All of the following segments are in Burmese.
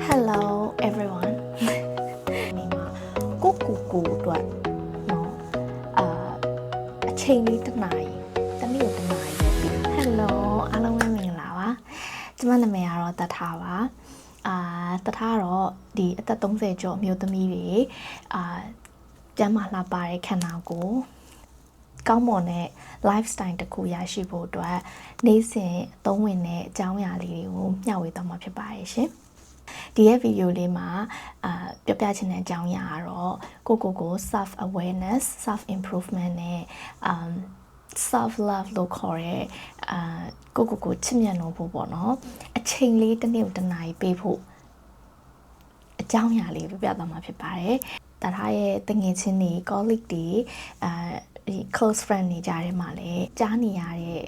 Hello everyone ဒီမှာကိုအတွက်เนาะအချိန်လေးတစ်နာရီတစ်နေ့တစ်နာရီပဲ Hello အားလုံးပဲမင်္ဂလာပါကျမနာမည်ကတော့တထားပါတထားတော့ဒီအသက်30ကျော်အမျိုးသမီးတွေကျန်းမာလှပတဲ့ခန္ဓာကိုယ်ကောင်းမွန်တဲ့ lifestyle တစ်ခုရရှိဖို့အတွက်နေ့စဉ်အသုံးဝင်တဲ့အကြောင်းအရာလေးတွေကိုမျှဝေသွားမှာဖြစ်ပါတယ်ရှင်ဒီရဲ့ဗီဒီယိုလေးမှာပြောပြချင်တဲ့အကြောင်းအရာကတော့ကို self awareness self improvement နဲ့self love လို့ခေါ်တဲ့ကိုချစ်မြတ်နိုးဖို့ပေါ့နော်အချိန်လေးတစ်နေ့တစ်နာရီပေးဖို့အကြောင်းအရာလေးပြပြသွားမှာဖြစ်ပါတယ်တထားရဲ့တငယ်ချင်းတွေ colleague တွေဒီ close friend တွေကြားထဲမှာလည်းကြားနေရတဲ့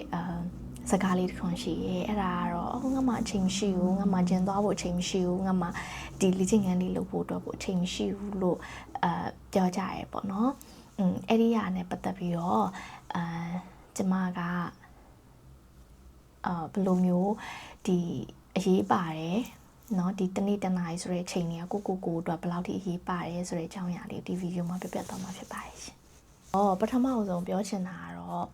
စကားလေးတစ်ခုရှိရဲအဲ့ဒါကတော့ငါမှအချိန်မရှိဘူးငါမှကျင်သွားဖို့အချိန်မရှိဘူးငါမှဒီလေ့ကျင့်ခန်းလေးလုပ်ဖို့အတွက်ကိုအချိန်မရှိဘူးလို့ပြောကြရဲပေါ့နော်အဲ့ဒီဟာနဲ့ပတ်သက်ပြီးတော့ကျမကဘယ်လိုမျိုးဒီအရေးပါတယ်เนาะဒီတနေ့တနားဆိုတဲ့အချိန်တွေကကိုအတွက်ဘယ်လောက်ထိအရေးပါတယ်ဆိုတဲ့အကြောင်းအရာလေးဒီဗီဒီယိုမှာပြပြသွားမှာဖြစ်ပါတယ်ရှင်ပထမဆုံးပြောချင်တာကတော့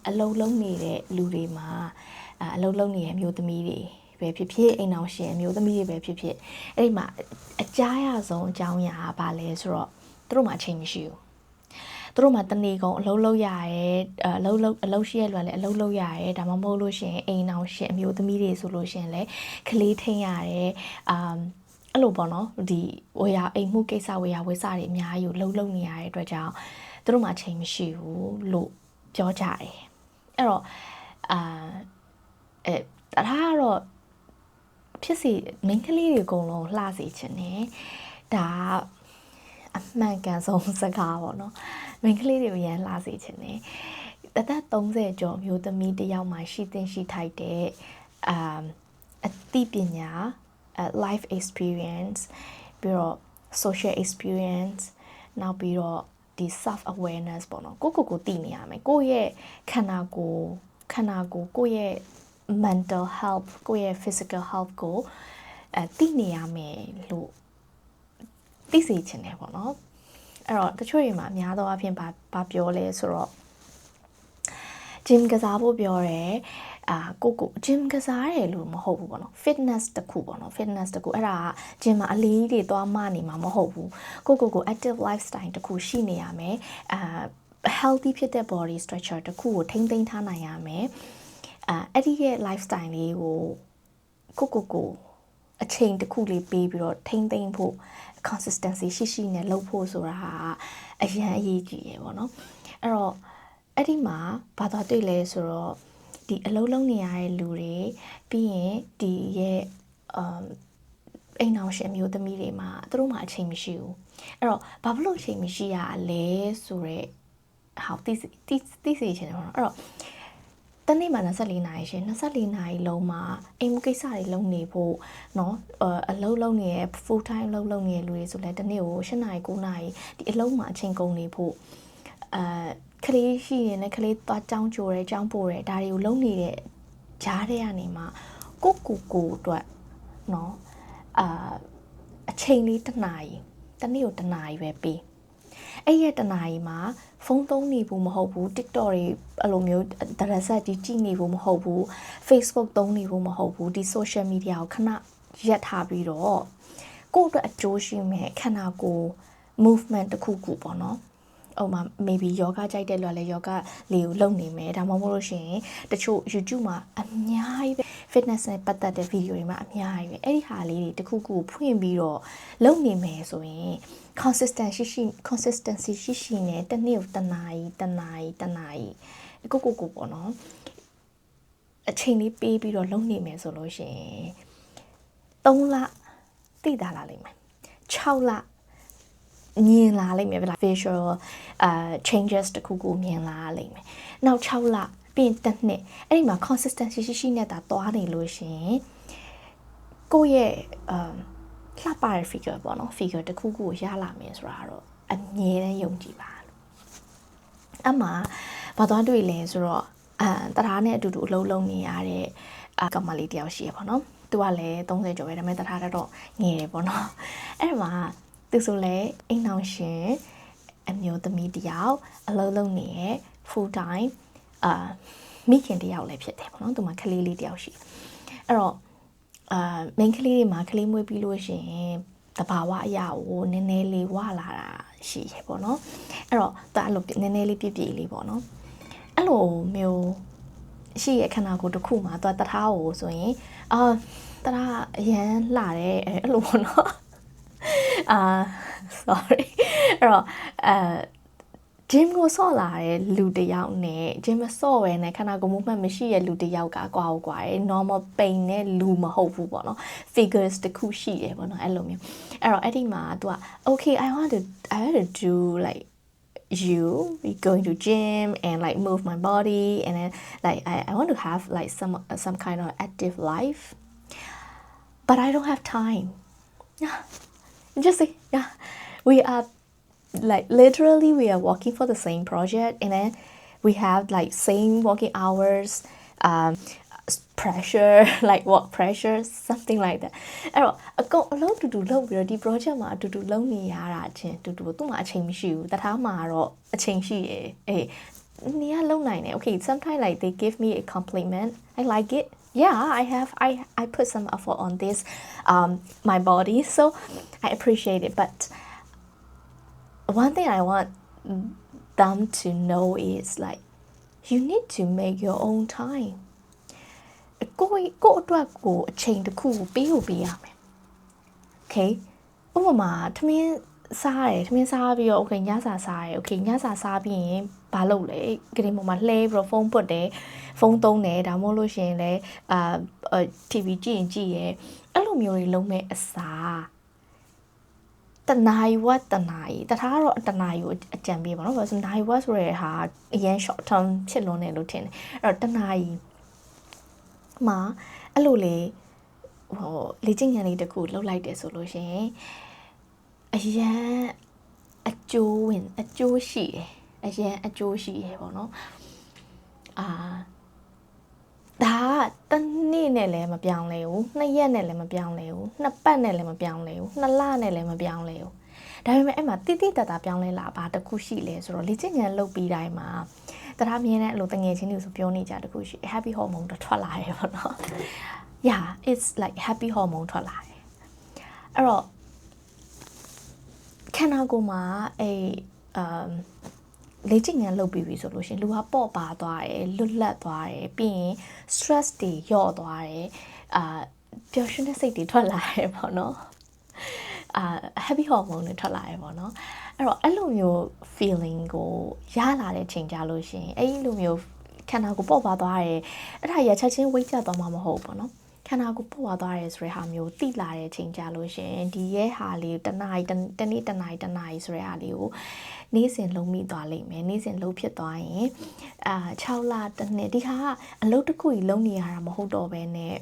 အလုံးလုံးနေတဲ့လူတွေမှာအလုံးလုံးနေတဲ့အမျိုးသမီးတွေပဲဖြစ်ဖြစ်အိမ်အောင်ရှင်အမျိုးသမီးတွေပဲဖြစ်ဖြစ်အဲ့ဒီမှာအကြားရဆုံးအကြောင်းအရာကဘာလဲဆိုတော့သူတို့မှအချိန်မရှိဘူးသူတို့မှတနေ့ကုန်အလုံးလုံးရရဲအလုံးရှိရလွယ်လဲအလုံးလုံးရရဲဒါမှမဟုတ်လို့ရှင်အိမ်အောင်ရှင်အမျိုးသမီးတွေဆိုလို့ရှင်လဲကလေးထိန်ရတယ်အဲ့လိုပေါ့နော်ဒီဝေယအိမ်မှုကိစ္စဝေယဝိစာတွေအများကြီးကိုလုံးနေရတဲ့အတွက်ကြောင့်သူတို့မှအချိန်မရှိဘူးလို့ပြောကြတယ်အဲ့တော့ဒါကတော့ဖြစ်စီမိန်းကလေးတွေအကုန်လုံးလှစေချင်တယ်ဒါအမှန်ကန်ဆုံးစကားပေါ့နော်မိန်းကလေးတွေကိုရမ်းလှစေချင်တယ်အသက်30ကျော်မျိုးသမီးတစ်ယောက်မှရှိသင့်ရှိထိုက်တဲ့အသိပညာ life experience ပြီးတော့ social experience နောက်ပြီးတော့ဒီ self awareness ပေါ့နော်ကိုသိနေရမယ်ကိုယ့်ရဲ့ခန္ဓာကိုယ်ကိုယ့်ရဲ့ mental health ကိုယ့်ရဲ့ physical health ကိုသိနေရမယ်လို့သိစေချင်တယ်ပေါ့နော်အဲ့တော့တချို့တွေမှာအများသောအားဖြင့်ဘာပြောလဲဆိုတော့ gym ကစားဖို့ပြောတယ်ကို gym ကစားတယ်လို့မဟုတ်ဘူးပေါ့နော် fitness တခုပေါ့နော် fitness တခုအဲ့ဒါက gym မှာအလေးတွေသွားမနေမှာမဟုတ်ဘူးကို active lifestyle တခုရှိနေရမယ်healthy ဖြစ်တဲ့ body structure တခုကိုထိန်းသိမ်းထားနိုင်ရမယ်အဲ့ဒီရဲ့ lifestyle လေးကိုအချိန်တခုလေးပေးပြီးတော့ထိန်းသိမ်းဖို့ consistency ရှိနဲ့လုပ်ဖို့ဆိုတာအရန်အရေးကြီးရယ်ပေါ့နော်အဲ့တော့အဲ့ဒီမှာဘာသာတွေ့လဲဆိုတော့ဒီအလုံးလုံးနေရတဲ့လူတွေပြီးရင်ဒီရဲ့အိမ်အောင်ရှင်မျိုးသမီးတွေမှာသူတို့မှအချိန်မရှိဘူးအဲ့တော့ဘာဖြစ်လို့အချိန်မရှိရလဲဆိုတော့ဟောသိစေချင်တယ်ပေါ့နော်အဲ့တော့တနေ့မှာ24နာရီရှင်24နာရီလုံးမှာအိမ်မကိစ္စတွေလုပ်နေဖို့เนาะအလုပ်လုပ်နေတဲ့ full time အလုပ်လုပ်နေတဲ့လူတွေဆိုလဲတနေ့ကို7နာရီ9နာရီဒီအလုပ်မှာအချိန်ကုန်နေဖို့ကလေးရှိရင်လည်းကလေးသွားကြောင်းကြိုတယ်ကြောင်းပို့တယ်ဒါတွေကိုလုပ်နေတဲ့ဂျားတွေကနေမှကိုအတွက်เนาะအချိန်လေးတစ်နာရီတနေ့ကိုတစ်နာရီပဲပေးအဲ့ရဲ့တစ်နာရီမှာဖုန်းသုံးနေဖို့မဟုတ်ဘူး TikTok တွေအဲ့လိုမျိုးဒရက်ဆက်ကြီးကြည့်နေဖို့မဟုတ်ဘူး Facebook သုံးနေဖို့မဟုတ်ဘူးဒီ social media ကိုခဏရပ်ထားပြီးတော့ကိုယ့်အတွက်အကျိုးရှိမဲ့ခန္ဓာကိုယ် movement တစ်ခုပေါ့နော်maybe yoga ကြိုက်တဲ့လူကလည်း yoga လေးကိုလုပ်နေမယ်ဒါမှမဟုတ်လို့ရှိရင်တချို့ YouTube မှာအများကြီးပဲ fitness နဲ့ပတ်သက်တဲ့ video တွေမှာအများကြီးပဲအဲ့ဒီဟာလေးတွေတခုခုဖွင့်ပြီးတော့လုပ်နေမယ်ဆိုရင် consistency ရှိနဲ့တစ်နေ့ကိုတစ်နာရီကိုပေါ့နော်အချိန်လေးပေးပြီးတော့လုပ်နေမယ်ဆိုလို့ရှိရင်3လသိတာလာလိမ့်မယ်6လမြင်လာလိမ့်မယ်ဗျာ facial changes တခုခုမြင်လာလိမ့်မယ်နောက်6လပြင်တစ်နှစ်အဲ့ဒီမှာ consistency ရှိနဲ့တာသွားနေလို့ရှင်ကိုယ့်ရဲ့လှပတဲ့ figure ပေါ့နော် figure တခုခုကိုရလာမယ်ဆိုတာတော့အမြဲတမ်းယုံကြည်ပါလို့အမှဘာသွားတွေ့လဲဆိုတော့တရာနဲ့အတူတူအလုံးလုံးနေရတဲ့ကမလေးတယောက်ရှိရပါတော့ သူကလည်း30ကျော်ပဲဒါပေမဲ့တထားတော့ငယ်တယ်ပေါ့နော်အဲ့မှာသူဆိုလဲအိမ်အောင်ရှင်အမျိုးသမီးတယောက်အလုပ်လုပ်နေရဲ့ full time မိခင်တယောက်လည်းဖြစ်တယ်ပေါ့နော်သူမှကလေးလေးတယောက်ရှိအဲ့တော့မိန်းကလေးတွေမှာကလေးမွေးပြီးလို့ရှိရင်တဘာဝအရာကိုနည်းနည်းလေးဝလာတာရှိရပေါ့နော်အဲ့တော့သူအဲ့လိုနည်းနည်းလေးပြည့်ပြည့်လေးပေါ့နော်အဲ့လိုမျိုးရှိရခန္ဓာကိုယ်တစ်ခုမှာသူတထားကိုဆိုရင်တထားအရန်လှတယ်အဲ့လိုပေါ့နော်sorry အဲ့တော့gym ကိုဆော့လာတဲ့လူတယောက်နဲ့ gym မဆော့ဝဲနဲ့ခန္ဓာကိုယ် movement မရှိတဲ့လူတယောက်ကကွာကွာရယ် normal pain နဲ့လူမဟုတ်ဘူးပေါ့နော် figures တခုရှိတယ်ပေါ့နော်အဲ့လိုမျိုးအဲ့တော့အဲ့ဒီမှာ तू okay I want to do like you we going to gym and like move my body and then like I want to have like some kind of active life but I don't have time just say yeah we are like literally we are working for the same project and then we have like same working hours pressure like work pressure something like that အဲ့တော့အကုန်အလုပ်တူလုပ်ပြီးတော့ဒီ project မှာအတူလုပ်နေရတာချင်းတူသူ့မှာအချိန်မရှိဘူးတထားမှာတော့အချိန်ရှိရယ်အေးနေရလုံနိုင်တယ် okay sometimes like they give me a compliment I like it yeah I put some effort on this my body so I appreciate it but one thing I want them to know is like you need to make your own time ကိုအတွက်ကိုအချိန်တစ်ခုပေးရမယ် okay ဥပမာထမင်းစားပြီးတော့ okay ညစာစားရယ် okay ညစာစားပြီးရင်ဘာလုပ်လဲဂရင်ပေါ်မှာလှဲပြီးတော့ဖုန်းပွတ်တယ်ဖုန်းသုံးတယ်ဒါမှမဟုတ်လို့ရှိရင်လည်းTV ကြည့်ရယ်အဲ့လိုမျိုးတွေလုံးမဲ့အစားတနာရီဝတ်တနာရီတထားတော့တနာရီကိုအကြံပေးပါတော့ဆိုနာရီဝတ်ဆိုရဲဟာအရင် short term ဖြစ်လွန်းတယ်လို့ထင်တယ်အဲ့တော့တနာရီမှာအဲ့လိုလေလေ့ကျင့်ခန်းလေးတစ်ခုလုပ်လိုက်တယ်ဆိုလို့ရှိရင်အရန်အကျိုးရှိတယ်အရန်အကျိုးရှိတယ်ပေါ့နော်ဒါတနေ့နဲ့လည်းမပြောင်းလဲဘူးနှစ်ရက်နဲ့လည်းမပြောင်းလဲဘူးနှစ်ပတ်နဲ့လည်းမပြောင်းလဲဘူးနှစ်လနဲ့လည်းမပြောင်းလဲဘူးဒါပေမဲ့အဲ့မှာတိတိတတ်တာပြောင်းလဲလာပါတခုရှိလဲဆိုတော့လေ့ကျင့်ခန်းလုပ်ပြီးတိုင်းမှာတထားမြင်တဲ့အလိုတငယ်ချင်းတွေဆိုပြောနေကြတခုရှိ happy hormone ထွက်လာတယ်ပေါ့နော် yeah it's like happy hormone ထွက်လာတယ်အဲ့တော့ခန္ဓာကိုယ်မှာလေ့ကျင့်ခန်းလုပ်ပြီးပြီဆိုလို့ရှိရင်လူဟာပေါ့ပါသွားတယ်လွတ်လပ်သွားတယ်ပြီးရင် stress တွေလျော့သွားတယ်ပျော်ရွှင်တဲ့စိတ်တွေထွက်လာတယ်ပေါ့နော်happy hormone တွေထွက်လာတယ်ပေါ့နော်အဲ့တော့အဲ့လိုမျိုး feeling ကိုရလာတဲ့ချိန်ကြလို့ရှိရင်အဲ့လိုမျိုးခန္ဓာကိုယ်ပေါ့ပါသွားတယ်အဲ့ဒါရချက်ချင်းဝိတ်ကျသွားမှာမဟုတ်ဘူးပေါ့နော်ခန္ဓာကိုယ်ပေါ့သွားတယ်ဆိုတဲ့ဟာမျိုးတိလာတဲ့ချိန်ကြလို့ရှင်ဒီရဲ့ဟာလေးတနာရီတနေ့တနာရီဆိုတဲ့ဟာလေးကိုနေ့စဉ်လုံးမိသွားလိမ့်မယ်နေ့စဉ်လုံးဖြစ်သွားရင်6လတစ်နှစ်ဒီဟာကအလုပ်တစ်ခုကြီးလုံးနေရတာမဟုတ်တော့ဘဲနဲ့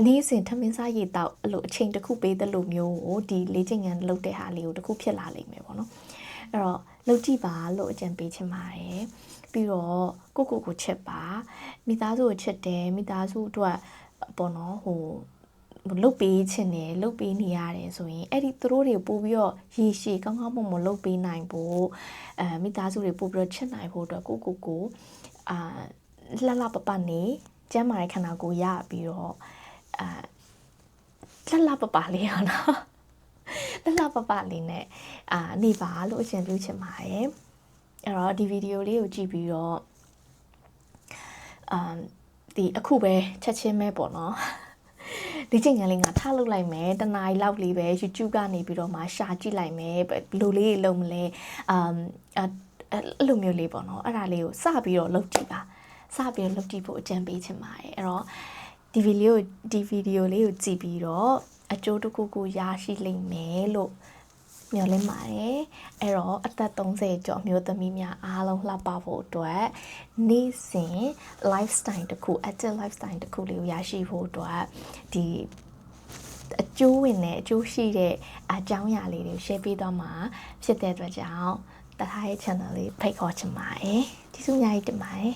နေ့စဉ်ထမင်းစားရည်တောက်အဲ့လိုအချိန်တစ်ခုပေးတဲ့လိုမျိုးကိုဒီလေ့ကျင့်ခန်းလုပ်တဲ့ဟာလေးကိုတစ်ခုဖြစ်လာလိမ့်မယ်ပေါ့နော်အဲ့တော့လုပ်ကြည့်ပါလို့အကြံပေးချင်ပါတယ်ပြီးတော့ကိုချစ်ပါမိသားစုကိုချစ်တယ်မိသားစုအတွက်ပေါ့နော်လုတ်ပေးချင်တယ်လုတ်ပေးနေရတယ်ဆိုရင်အဲ့ဒီသူတို့တွေပို့ပြီးတော့ရေရှည်ကောင်းကောင်းမွန်မွန်လုတ်ပေးနိုင်ဖို့မိသားစုတွေပို့ပြီးတော့ချစ်နိုင်ဖို့အတွက်ကိုလှပနေကျန်းမာတဲ့ခန္ဓာကိုယ်ရပြီးတော့လှပလေးရနော်လှပလေးနဲ့နေပါလို့အကြံပြုချင်ပါတယ်အဲ့တော့ဒီဗီဒီယိုလေးကိုကြည့်ပြီးတော့ဒီအခုပဲချက်ချင်းပဲပေါ့နော်ဒီချိန်ကလေးငါထားလုပ်လိုက်မယ်တနားရီလောက်လေးပဲ YouTube ကနေပြီးတော့မှရှာကြည့်လိုက်မယ်ဘယ်လိုလေးလုပ်မလဲအဲ့လိုမျိုးလေးပေါ့နော်အဲ့ဒါလေးကိုစပြီးတော့လုပ်ကြည့်ပါစပြီးတော့လုပ်ကြည့်ဖို့အကြံပေးချင်ပါတယ်အဲ့တော့ဒီဗီဒီယိုလေးကိုကြည့်ပြီးတော့အကျိုးတစ်ခုခုရရှိလိမ့်မယ်လို့မျှော်လင့်ပါတယ်အဲ့တော့အသက်30ကျော်မျိုးသမီးများအားလုံးလှပဖို့အတွက်နေ့စဉ် lifestyle တစ်ခု active lifestyle တစ်ခုလေးကိုရရှိဖို့အတွက်ဒီအကျိုးဝင်တဲ့အကျိုးရှိတဲ့အကြောင်းအရာလေးတွေကို share ပေးသွားမှာဖြစ်တဲ့အတွက်ကြောင့်တထားရဲ့ channel လေးဖိတ်ခေါ်ချင်ပါတယ်ကျေးဇူးအများကြီးတင်ပါတယ်